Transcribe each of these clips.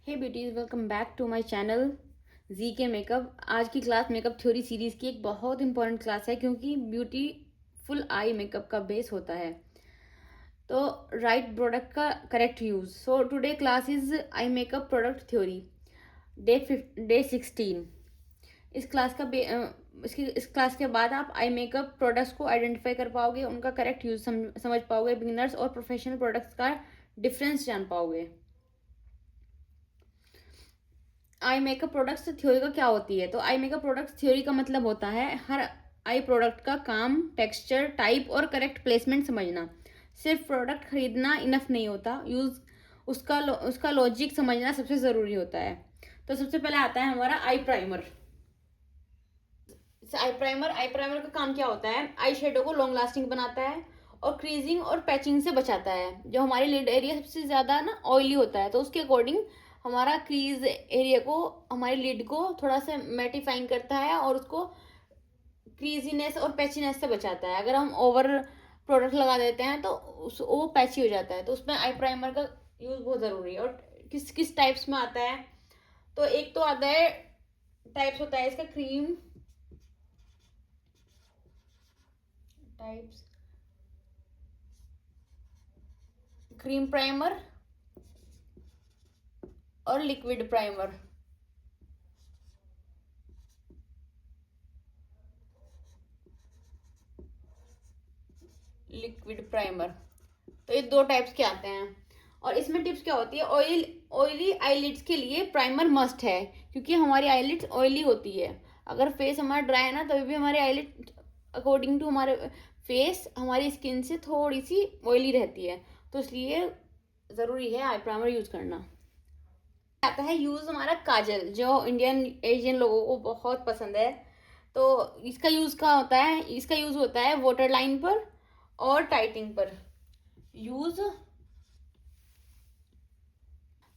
Hey beauties, welcome back to my channel जी के makeup. आज की क्लास मेकअप थ्योरी सीरीज की एक बहुत इंपॉर्टेंट क्लास है क्योंकि ब्यूटीफुल आई मेकअप का बेस होता है। तो राइट प्रोडक्ट का correct use. So today class is eye makeup product theory day 16। इस क्लास का इस क्लास के बाद आप आई मेकअप प्रोडक्ट्स को आइडेंटिफाई कर पाओगे, उनका करेक्ट यूज समझ पाओगे, बिगिनर्स और प्रोफेशनल प्रोडक्ट्स का डिफरेंस जान पाओगे। आई मेकअप प्रोडक्ट्स थ्योरी का क्या होती है? तो आई मेकअप प्रोडक्ट्स थ्योरी का मतलब होता है हर आई प्रोडक्ट का काम, टेक्सचर, टाइप और करेक्ट प्लेसमेंट समझना। सिर्फ प्रोडक्ट खरीदना इनफ नहीं होता, यूज उसका लॉजिक समझना सबसे ज़रूरी होता है। तो सबसे पहले आता है हमारा आई प्राइमर। आई प्राइमर का काम क्या होता है? आई शेडो को लॉन्ग लास्टिंग बनाता है और क्रीजिंग और पैचिंग से बचाता है। जो हमारी लिड एरिया सबसे ज़्यादा ना ऑयली होता है, तो उसके अकॉर्डिंग हमारा क्रीज एरिया को, हमारी लिड को थोड़ा सा मैटिफाइंग करता है और उसको क्रीजीनेस और पैचीनेस से बचाता है। अगर हम ओवर प्रोडक्ट लगा देते हैं तो वो पैची हो जाता है। तो उसमें आई प्राइमर का यूज़ बहुत ज़रूरी है। और किस किस टाइप्स में आता है? तो एक तो आता है, टाइप्स होता है इसका क्रीम टाइप्स, क्रीम प्राइमर और लिक्विड प्राइमर। लिक्विड प्राइमर, तो ये दो टाइप्स के आते हैं। और इसमें टिप्स क्या होती है? ऑयली आईलिड्स के लिए प्राइमर मस्ट है क्योंकि हमारी आईलिड्स ऑयली होती है। अगर फेस हमारा ड्राई है ना, तभी भी हमारी आईलिड अकॉर्डिंग टू हमारे फेस, हमारी स्किन से थोड़ी सी ऑयली रहती है, तो इसलिए ज़रूरी है आई प्राइमर यूज़ करना। आता है यूज़ हमारा काजल, जो इंडियन एशियन लोगों को बहुत पसंद है। तो इसका यूज़ क्या होता है? इसका यूज़ होता है वाटर लाइन पर और टाइटिंग पर यूज़।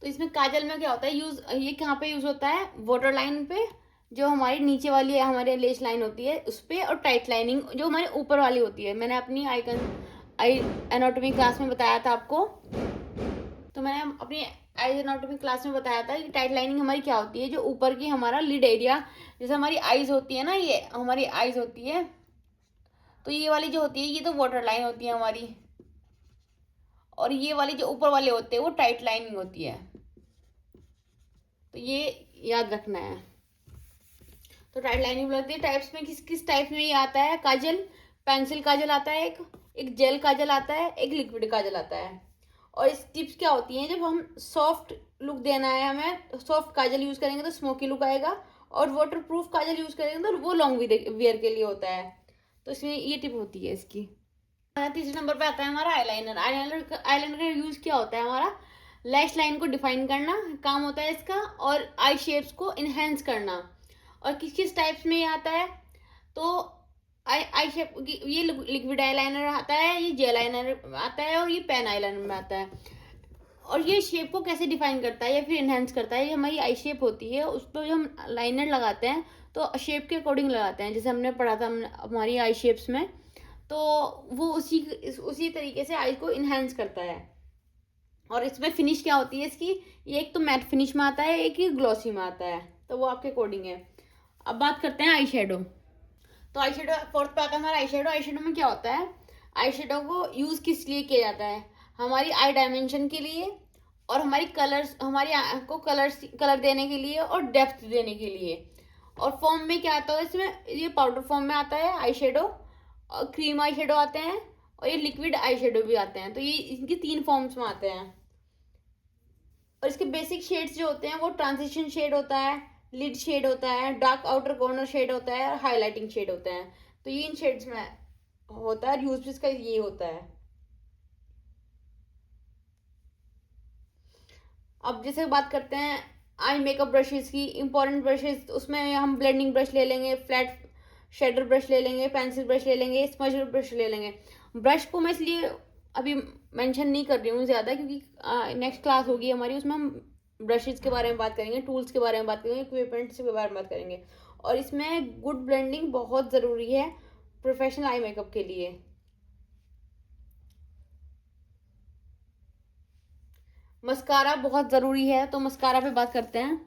तो इसमें काजल में क्या होता है यूज़? ये कहाँ पे यूज़ होता है? वाटर लाइन पे, जो हमारी नीचे वाली हमारे लेस लाइन होती है उस पर, और टाइट लाइनिंग जो हमारे ऊपर वाली होती है। मैंने अपनी आई एनाटॉमी क्लास में बताया था आपको। तो मैंने अपनी आई एनाटॉमी क्लास में बताया था कि टाइट लाइनिंग हमारी क्या होती है, जो ऊपर की हमारा लिड एरिया, जैसे हमारी आईज होती है ना, ये हमारी आईज होती है, तो ये वाली जो होती है ये तो वाटर लाइन होती है हमारी, और ये वाली जो ऊपर वाले होते हैं वो टाइट लाइनिंग होती है। तो ये याद रखना है। तो टाइट लाइनिंग बोलते हैं। टाइप्स में किस किस टाइप में ये आता है? काजल, पेंसिल काजल आता है, एक जेल काजल आता है, एक लिक्विड काजल आता है। और इस टिप्स क्या होती हैं? जब हम सॉफ्ट लुक देना है, हमें सॉफ्ट काजल यूज करेंगे तो स्मोकी लुक आएगा, और वाटर प्रूफ काजल यूज करेंगे तो वो लॉन्ग वियर के लिए होता है। तो इसमें ये टिप होती है इसकी। तीसरे नंबर पे आता है हमारा आईलाइनर। आईलाइनर का यूज क्या होता है? हमारा लैश लाइन को डिफाइन करना काम होता है इसका, और आई शेप्स को इनहेंस करना। और किस किस टाइप्स में ये आता है? तो आई आई शेप, ये लिक्विड आईलाइनर आता है, ये जेल आईलाइनर आता है, और ये पेन आईलाइनर में आता है। और ये शेप को कैसे डिफाइन करता है या फिर इनहेंस करता है? ये हमारी आई शेप होती है, उस पर जो हम लाइनर लगाते हैं तो शेप के अकॉर्डिंग लगाते हैं, जैसे हमने पढ़ा था हमारी आई शेप्स में। तो वो उसी तरीके से आई को इनहेंस करता है। और इसमें फिनिश क्या होती है इसकी? ये एक तो मैट फिनिश में आता है, एक ही ग्लॉसी में आता है, तो वो आपके अकॉर्डिंग है। अब बात करते हैं आई शेडो। तो आई शेडो फोर्थ पे आता है हमारा आई शेडो। आई शेडो में क्या होता है? आई शेडो को यूज किस लिए किया जाता है? हमारी आई डायमेंशन के लिए, और हमारी कलर्स, हमारी को कलर देने के लिए और डेप्थ देने के लिए। और फॉर्म में क्या आता है इसमें? ये पाउडर फॉर्म में आता है आई शेडो, और क्रीम आई शेडो आते हैं, और ये लिक्विड आई शेडो भी आते हैं। तो ये इनकी 3 फॉर्म्स में आते हैं। और इसके बेसिक शेड्स जो होते हैं वो ट्रांजिशन शेड होता है, लिड शेड होता है, डार्क आउटर कॉर्नर शेड होता है, और हाईलाइटिंग शेड होता है। तो ये इन शेड्स में होता है, यूज इसका ये होता है। अब जैसे बात करते हैं आई मेकअप ब्रशेस की, इंपॉर्टेंट ब्रशेस, उसमें हम ब्लेंडिंग ब्रश ले लेंगे, फ्लैट शेडर ब्रश ले लेंगे, पेंसिल ब्रश ले लेंगे, स्मज ब्रश ले लेंगे। ब्रश को मैं इसलिए अभी मेंशन नहीं कर रही हूँ ज़्यादा, क्योंकि नेक्स्ट क्लास होगी हमारी, उसमें हम ब्रशेस के बारे में बात करेंगे, टूल्स के बारे में बात करेंगे, इक्विपमेंट्स के बारे में बात करेंगे। और इसमें गुड ब्लेंडिंग बहुत ज़रूरी है प्रोफेशनल आई मेकअप के लिए। मस्कारा बहुत ज़रूरी है, तो मस्कारा पे बात करते हैं।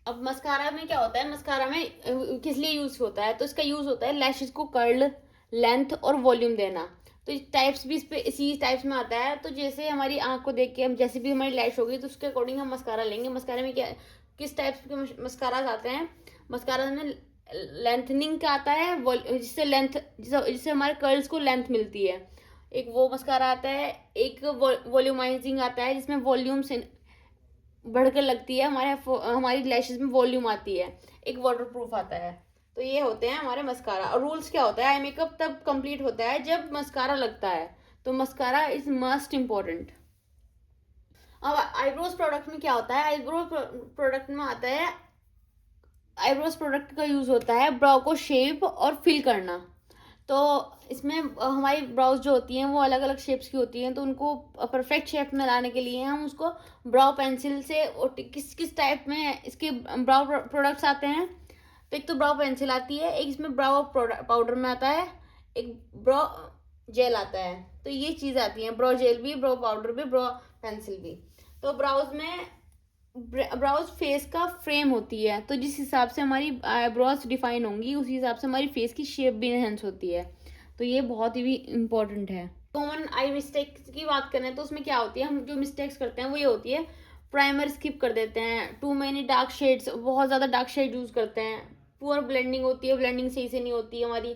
अब मस्कारा में क्या होता है, मस्कारा में किस लिए यूज़ होता है, तो इसका यूज़ होता है लैशेस को कर्ल, लेंथ और वॉल्यूम देना। तो इस टाइप्स भी इस पे इसी टाइप्स में आता है। तो जैसे हमारी आंख को देख के हम, जैसे भी हमारी लैश होगी तो उसके अकॉर्डिंग हम मस्कारा लेंगे। मस्कारा में क्या, किस टाइप्स के मस्कारा आते हैं, मस्कारा में लेंथनिंग का आता है, जिससे लेंथ, जिससे हमारे कर्ल्स को लेंथ मिलती है, एक वो मस्कारा आता है। एक वॉल्यूमाइजिंग आता है, जिसमें वॉल्यूम से बढ़कर लगती है, हमारी लैशेस में वॉल्यूम आती है। एक वाटर प्रूफ आता है। तो ये होते हैं हमारे मस्कारा। और रूल्स क्या होता है, आई मेकअप तब कंप्लीट होता है जब मस्कारा लगता है। तो मस्कारा इज मस्ट इम्पॉर्टेंट। अब आईब्रोज प्रोडक्ट में क्या होता है, आईब्रो प्रोडक्ट में आता है, आईब्रोज प्रोडक्ट का यूज होता है ब्राउ को शेप और फिल करना। तो इसमें हमारी ब्राउज जो होती हैं वो अलग अलग शेप्स की होती हैं, तो उनको परफेक्ट शेप में लाने के लिए हम उसको ब्राउ पेंसिल से, किस किस टाइप में इसके ब्राउ प्रोडक्ट्स आते हैं। तो एक तो ब्राउ पेंसिल आती है, एक इसमें ब्राउ पाउडर में आता है, एक ब्राउ जेल आता है। तो ये चीज़ आती है, ब्राउ जेल भी, ब्राउ पाउडर भी, ब्राउ पेंसिल भी। तो ब्राउज में, ब्राउज फेस का फ्रेम होती है, तो जिस हिसाब से हमारी आईब्रोज डिफाइन होंगी उसी हिसाब से हमारी फेस की शेप भी एनहेंस होती है। तो ये बहुत ही इम्पोर्टेंट है। कॉमन आई मिस्टेक्स की बात करें तो उसमें क्या होती है, हम जो मिस्टेक्स करते हैं वो ये होती है, प्राइमर स्किप कर देते हैं, टू मैनी डार्क शेड्स, बहुत ज़्यादा डार्क शेड यूज़ करते हैं, पुअर ब्लेंडिंग होती है, ब्लेंडिंग सही से नहीं होती है हमारी,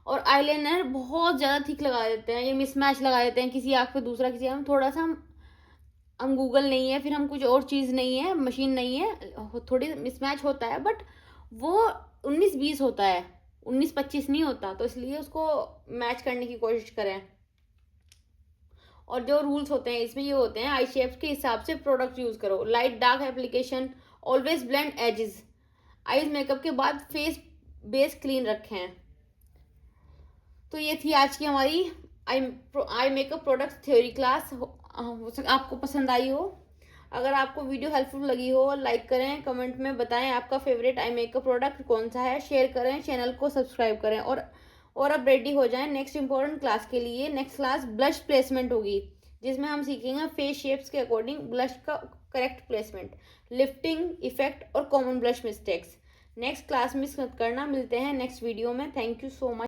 और आईलाइनर बहुत ज़्यादा थिक लगा देते हैं, ये मिसमैच लगा देते हैं, किसी आँख पे दूसरा, किसी आँख में थोड़ा सा। हम गूगल नहीं है, फिर हम कुछ और चीज़ नहीं है, मशीन नहीं है, थोड़ी मिसमैच होता है, बट वो 19-20 होता है, 19-25 नहीं होता। तो इसलिए उसको मैच करने की कोशिश करें। और जो रूल्स होते हैं इसमें ये होते हैं, आई शेप्स के हिसाब से प्रोडक्ट यूज़ करो, light dark application, always blend edges, eyes makeup के बाद फेस बेस क्लीन रखें। तो ये थी आज की हमारी eye eye makeup products theory class. हो सकता आपको पसंद आई हो। अगर आपको वीडियो हेल्पफुल लगी हो, लाइक करें, कमेंट में बताएं आपका फेवरेट आई मेकअप प्रोडक्ट कौन सा है, शेयर करें, चैनल को सब्सक्राइब करें, और अब रेडी हो जाएं नेक्स्ट इंपॉर्टेंट क्लास के लिए। नेक्स्ट क्लास ब्लश प्लेसमेंट होगी, जिसमें हम सीखेंगे फेस शेप्स के अकॉर्डिंग ब्लश का करेक्ट प्लेसमेंट, लिफ्टिंग इफेक्ट और common blush mistakes. Next class miss मत करना। मिलते हैं नेक्स्ट वीडियो में। Thank you so much.